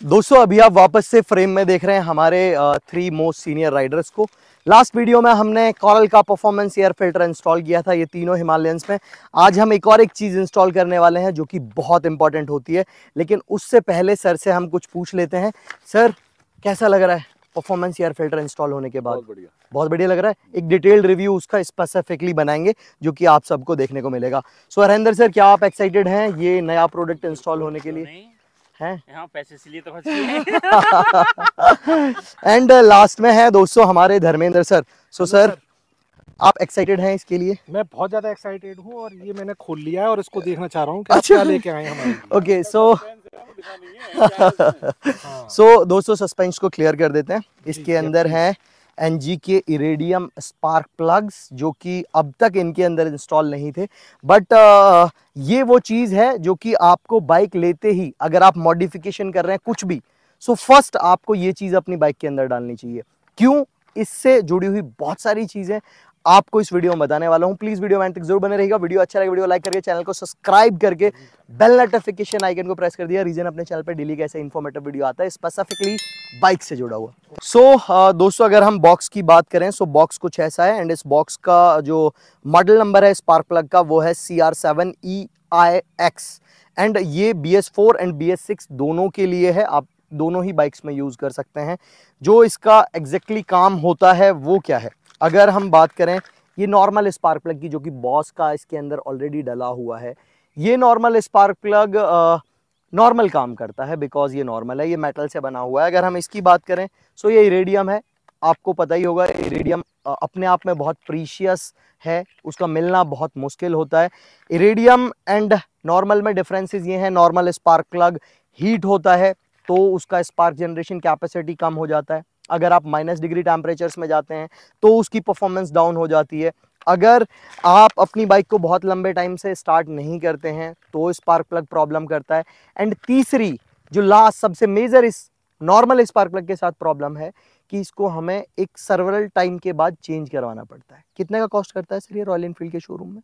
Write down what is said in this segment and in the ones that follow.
दोस्तों अभी आप वापस से फ्रेम में देख रहे हैं हमारे 3 मोस्ट सीनियर राइडर्स को। लास्ट वीडियो में हमने कॉरल का परफॉर्मेंस एयर फिल्टर इंस्टॉल किया था, ये तीनों हिमालयंस में। आज हम एक और चीज़ इंस्टॉल करने वाले हैं जो कि बहुत इंपॉर्टेंट होती है, लेकिन उससे पहले सर से हम कुछ पूछ लेते हैं। सर, कैसा लग रहा है परफॉर्मेंस एयर फिल्टर इंस्टॉल होने के बाद? बहुत बढ़िया लग रहा है। एक डिटेल्ड रिव्यू उसका स्पेसिफिकली बनाएंगे जो कि आप सबको देखने को मिलेगा। सो हरेंद्र सर, क्या आप एक्साइटेड हैं ये नया प्रोडक्ट इंस्टॉल होने के लिए? हैं यहाँ पैसे इसलिए तो बच गए। एंड लास्ट में है दोस्तों हमारे धर्मेंद्र सर। सो सर, आप एक्साइटेड हैं इसके लिए? मैं बहुत ज्यादा एक्साइटेड हूँ और ये मैंने खोल लिया है और इसको देखना चाह रहा हूँ कि क्या लेके आए हमारे लिए। ओके, सो दोस्तों सस्पेंस को क्लियर कर देते हैं। इसके अंदर है एनजी के इरेडियम स्पार्क प्लग्स, जो कि अब तक इनके अंदर इंस्टॉल नहीं थे, बट ये वो चीज है जो कि आपको बाइक लेते ही अगर आप मॉडिफिकेशन कर रहे हैं कुछ भी, सो फर्स्ट आपको ये चीज अपनी बाइक के अंदर डालनी चाहिए। क्यों? इससे जुड़ी हुई बहुत सारी चीजें आपको इस वीडियो में बताने वाला हूं। प्लीज वीडियो में अंत तक जरूर बने रहिएगा। वीडियो अच्छा लगे वीडियो लाइक करके चैनल को सब्सक्राइब करके बेल नोटिफिकेशन आइकन को प्रेस कर दिया। रीजन अपने चैनल पे डेली कैसे इन्फॉर्मेटिव वीडियो आता है स्पेसिफिकली बाइक से जुड़ा हुआ। सो दोस्तों अगर हम बॉक्स की बात करें, सो बॉक्स कुछ ऐसा है एंड इस बॉक्स का जो मॉडल नंबर है स्पार्क प्लग का वो है CR7EIX एंड ये BS4 एंड BS6 दोनों के लिए है। आप दोनों ही बाइक्स में यूज कर सकते हैं। जो इसका एग्जैक्टली काम होता है वो क्या है, अगर हम बात करें ये नॉर्मल स्पार्क प्लग की, जो कि बॉस का इसके अंदर ऑलरेडी डला हुआ है, ये नॉर्मल स्पार्क प्लग नॉर्मल काम करता है बिकॉज ये नॉर्मल है, ये मेटल से बना हुआ है। अगर हम इसकी बात करें सो ये इरेडियम है। आपको पता ही होगा इरेडियम अपने आप में बहुत प्रीशियस है, उसका मिलना बहुत मुश्किल होता है। इरेडियम एंड नॉर्मल में डिफरेंसेस ये हैं, नॉर्मल स्पार्क प्लग हीट होता है तो उसका स्पार्क जनरेशन कैपेसिटी कम हो जाता है। अगर आप -डिग्री टेम्परेचर्स में जाते हैं तो उसकी परफॉर्मेंस डाउन हो जाती है। अगर आप अपनी बाइक को बहुत लंबे टाइम से स्टार्ट नहीं करते हैं तो स्पार्क प्लग प्रॉब्लम करता है। एंड तीसरी जो लास्ट सबसे मेजर इस नॉर्मल स्पार्क प्लग के साथ प्रॉब्लम है कि इसको हमें एक सर्वरल टाइम के बाद चेंज करवाना पड़ता है। कितने का कॉस्ट करता है सर ये रॉयल एनफील्ड के शोरूम में?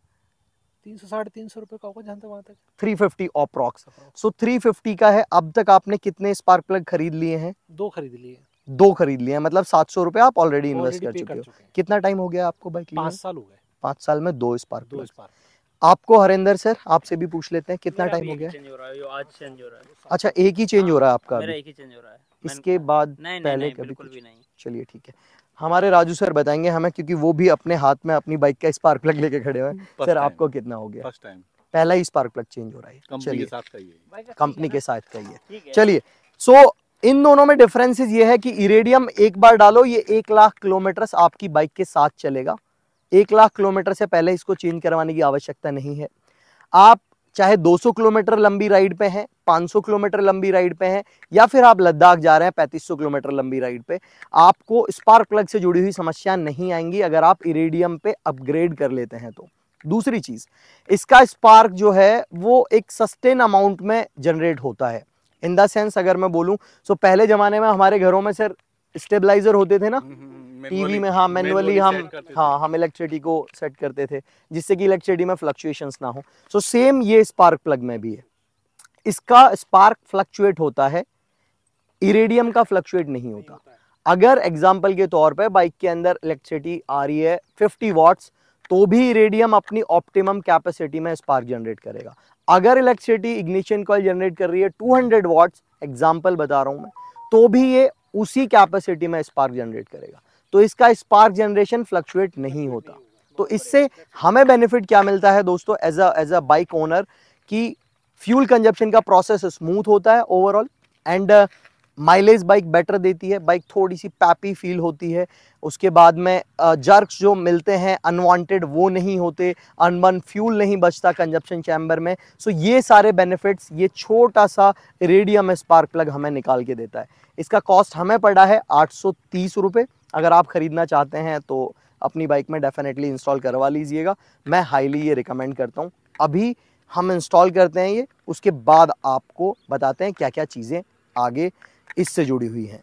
300-350 रुपए का होगा जहाँ तक वहाँ तक 350 अप्रॉक्स। सो 350 का है। अब तक आपने कितने स्पार्क प्लग खरीद लिए हैं? 2 खरीद लिए। 2 खरीद लिए हैं, मतलब 700 रुपए आप ऑलरेडी इन्वेस्ट कर चुके हो। कितना टाइम हो गया आपको बाइक लिए? 5 साल हो गए। 5 साल में 2 स्पार्क प्लग। आपको हरेंद्र सर, आपसे भी पूछ लेते हैं कितना टाइम हो गया? चेंज हो रहा है, आज चेंज हो रहा है। अच्छा, एक ही चेंज हो रहा है आपका? मेरा एक ही चेंज हो रहा है। इसके बाद पहले नहीं, कभी बिल्कुल कुछ? भी नहीं। चलिए ठीक है, हमारे राजू सर बताएंगे हमें, क्योंकि वो भी अपने हाथ में अपनी बाइक का स्पार्क प्लग लेके खड़े हुए हैं। सर आपको कितना हो गया? फर्स्ट टाइम पहला ही स्पार्क प्लग चेंज हो रहा है। कंपनी के साथ का ही है। कंपनी के साथ का ही है। चलिए, सो इन दोनों में डिफरेंसेस ये है कि इरेडियम एक बार डालो ये 1 लाख किलोमीटर आपकी बाइक के साथ चलेगा। 1 लाख किलोमीटर से पहले इसको चेंज करवाने की आवश्यकता नहीं है। आप चाहे 200 किलोमीटर लंबी राइड पे हैं, 500 किलोमीटर लंबी राइड पे हैं, या फिर आप लद्दाख जा रहे हैं 3500 किलोमीटर लंबी राइड पे, आपको स्पार्क प्लग से जुड़ी हुई समस्या नहीं आएंगी अगर आप इरेडियम पे अपग्रेड कर लेते हैं तो। दूसरी चीज, इसका स्पार्क जो है वो एक सस्टेन अमाउंट में जनरेट होता है। इन द सेंस अगर मैं बोलूं तो पहले जमाने में हमारे घरों में सर स्टेबलाइजर होते थे ना टीवी में, हाँ मैनुअली हम इलेक्ट्रिसिटी को सेट करते थे जिससे कि इलेक्ट्रिसिटी में फ्लक्चुएशंस ना हो। सो सेम ये स्पार्क प्लग में भी है। इसका स्पार्क फ्लक्चुएट होता है, इरेडियम का फ्लक्चुएट नहीं होता। अगर एग्जांपल के तौर पे बाइक के अंदर इलेक्ट्रिसिटी आ रही है 50 वॉट्स तो भी इरेडियम अपनी ऑप्टिमम कैपेसिटी में स्पार्क जनरेट करेगा। अगर इलेक्ट्रिसिटी इग्निशन कॉइल जनरेट कर रही है 200 वॉट्स, एग्जांपल बता रहा हूं मैं, तो भी ये उसी कैपेसिटी में स्पार्क जनरेट करेगा। तो इसका स्पार्क जनरेशन फ्लक्चुएट नहीं होता। तो इससे हमें बेनिफिट क्या मिलता है दोस्तों एज अ बाइक ओनर, कि फ्यूल कंजप्शन का प्रोसेस स्मूथ होता है overall, and mileage bike better देती है, बाइक थोड़ी सी पैपी फील होती है। उसके बाद में जर्क्स जो मिलते हैं अनवांटेड वो नहीं होते, अनबर्न फ्यूल नहीं बचता कंजप्शन चैम्बर में। सो ये सारे बेनिफिट्स ये छोटा सा इरेडियम स्पार्क प्लग हमें निकाल के देता है। इसका कॉस्ट हमें पड़ा है 830 रुपये। अगर आप खरीदना चाहते हैं तो अपनी बाइक में डेफिनेटली इंस्टॉल करवा लीजिएगा, मैं हाईली ये रिकमेंड करता हूँ। अभी हम इंस्टॉल करते हैं ये, उसके बाद आपको बताते हैं क्या क्या चीज़ें आगे इससे जुड़ी हुई हैं।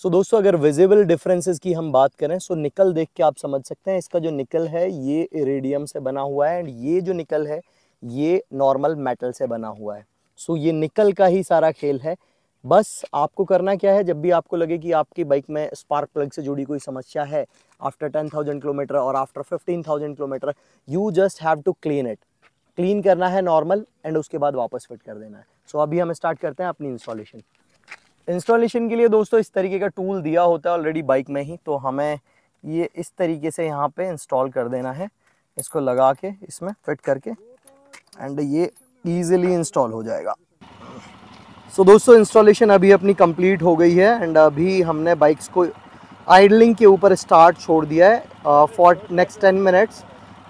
सो दोस्तों अगर विजिबल डिफरेंसेस की हम बात करें, सो निकल देख के आप समझ सकते हैं इसका जो निकल है ये इरेडियम से बना हुआ है, एंड ये जो निकल है ये नॉर्मल मेटल से बना हुआ है। सो ये निकल का ही सारा खेल है। बस आपको करना क्या है, जब भी आपको लगे कि आपकी बाइक में स्पार्क प्लग से जुड़ी कोई समस्या है आफ्टर 10,000 किलोमीटर और after 15,000 kilometre, you just have to clean it. Clean करना है नॉर्मल एंड उसके बाद वापस फिट कर देना है। सो अभी हम स्टार्ट करते हैं अपनी इंस्टॉलेशन। इंस्टॉलेशन के लिए दोस्तों इस तरीके का टूल दिया होता है ऑलरेडी बाइक में ही, तो हमें ये इस तरीके से यहाँ पे इंस्टॉल कर देना है, इसको लगा के इसमें फिट करके, एंड ये ईजिली इंस्टॉल हो जाएगा। सो दोस्तों इंस्टॉलेशन अभी अपनी कंप्लीट हो गई है एंड अभी हमने बाइक्स को आइडलिंग के ऊपर स्टार्ट छोड़ दिया है फॉर नेक्स्ट 10 मिनट्स।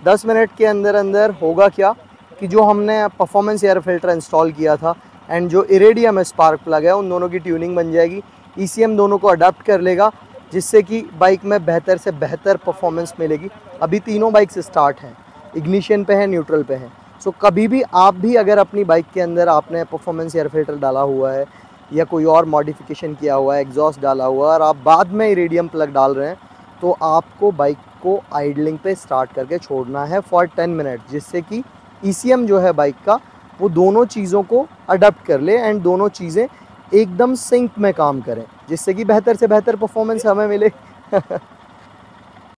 10 मिनट के अंदर अंदर होगा क्या कि जो हमने परफॉर्मेंस एयर फिल्टर इंस्टॉल किया था एंड जो इरेडियम स्पार्क प्लग है, उन दोनों की ट्यूनिंग बन जाएगी। ECM दोनों को अडाप्ट कर लेगा, जिससे कि बाइक में बेहतर से बेहतर परफॉर्मेंस मिलेगी। अभी तीनों बाइक्स स्टार्ट हैं, इग्निशन पे है, न्यूट्रल पे है। सो कभी भी आप भी अगर अपनी बाइक के अंदर आपने परफॉर्मेंस एयर फिल्टर डाला हुआ है या कोई और मॉडिफिकेशन किया हुआ है, एग्जॉस्ट डाला हुआ है और आप बाद में इरेडियम प्लग डाल रहे हैं, तो आपको बाइक को आइडलिंग पे स्टार्ट करके छोड़ना है फॉर 10 मिनट, जिससे कि ECM जो है बाइक का वो दोनों चीज़ों को अडॉप्ट कर ले एंड दोनों चीज़ें एकदम सिंक में काम करें, जिससे कि बेहतर से बेहतर परफॉर्मेंस हमें मिले।